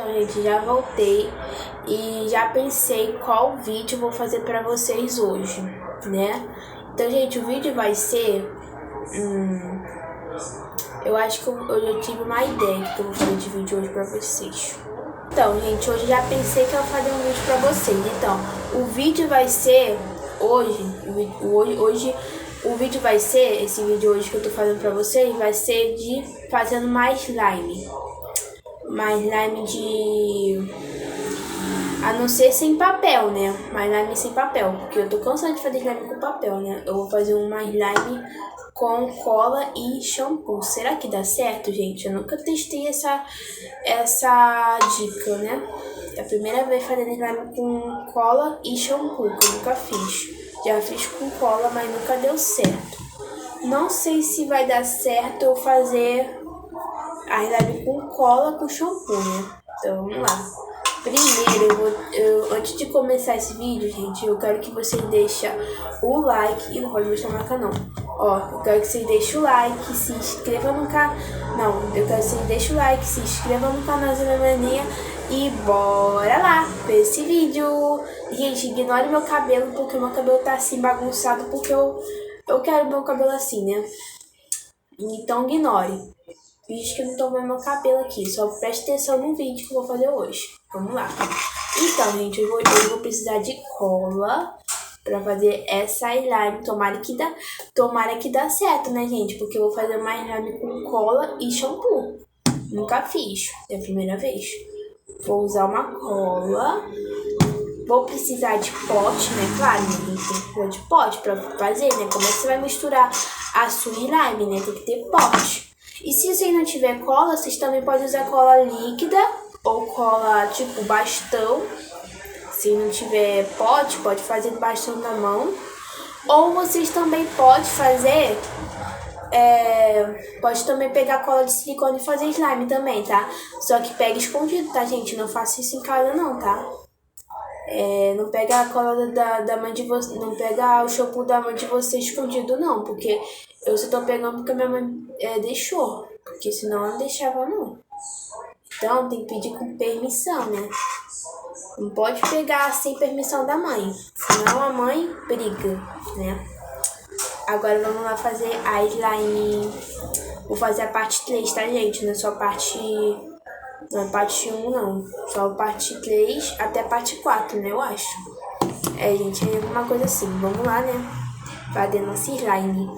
Então, gente, já voltei e já pensei qual vídeo eu vou fazer pra vocês hoje, né? Então, gente, o vídeo vai ser... eu acho que eu já tive uma ideia que eu vou fazer de vídeo hoje pra vocês. Então, gente, hoje já pensei que eu vou fazer um vídeo pra vocês. Então, o vídeo vai ser hoje, o vídeo vai ser, esse vídeo hoje que eu tô fazendo pra vocês, vai ser de fazendo mais slime. Mais slime de... a não ser sem papel, né? Mais slime sem papel, porque eu tô cansada de fazer slime com papel, né? Eu vou fazer uma slime com cola e shampoo. Será que dá certo, gente? Eu nunca testei essa dica, né? É a primeira vez fazendo slime com cola e shampoo, que eu nunca fiz. Já fiz com cola, mas nunca deu certo. Não sei se vai dar certo eu fazer a slime com cola com shampoo, né? Então, vamos lá. Primeiro, antes de começar esse vídeo, gente, eu quero que vocês deixem o like. E não pode mostrar o canal. Ó, eu quero que vocês deixem o like, se inscrevam no canal. Não, eu quero que vocês deixem o like, se inscrevam no canal Zé Mania. E bora lá pra esse vídeo. Gente, ignore meu cabelo, porque meu cabelo tá assim bagunçado, porque eu quero meu cabelo assim, né? Então ignore. Finge que eu não tô vendo meu cabelo aqui. Só preste atenção no vídeo que eu vou fazer hoje. Vamos lá. Então, gente, eu vou precisar de cola pra fazer essa slime. Tomara que dá certo, né, gente? Porque eu vou fazer uma slime com cola e shampoo. Nunca fiz. É a primeira vez. Vou usar uma cola. Vou precisar de pote, né? Claro, né? Tem que precisar de pote pra fazer, né? Como é que você vai misturar a sua slime, né? Tem que ter pote. E se você não tiver cola, vocês também podem usar cola líquida ou cola tipo bastão. Se não tiver pote, pode fazer bastão na mão. Ou vocês também podem fazer... pode também pegar cola de silicone e fazer slime também, tá? Só que pega escondido, tá, gente? Não faça isso em casa não, tá? Não pega a cola da mãe de vocês, não pega o shampoo da mãe de vocês escondido não, porque eu só tô pegando porque a minha mãe deixou, porque senão ela não deixava não. Então tem que pedir com permissão, né? Não pode pegar sem permissão da mãe, senão a mãe briga, né? Agora vamos lá fazer a slime. Vou fazer a parte 3, tá, gente? Não é só a parte... não é parte 1, não. Só a parte 3 até a parte 4, né? Eu acho. Gente, é alguma coisa assim. Vamos lá, né? Fazer nossa slime.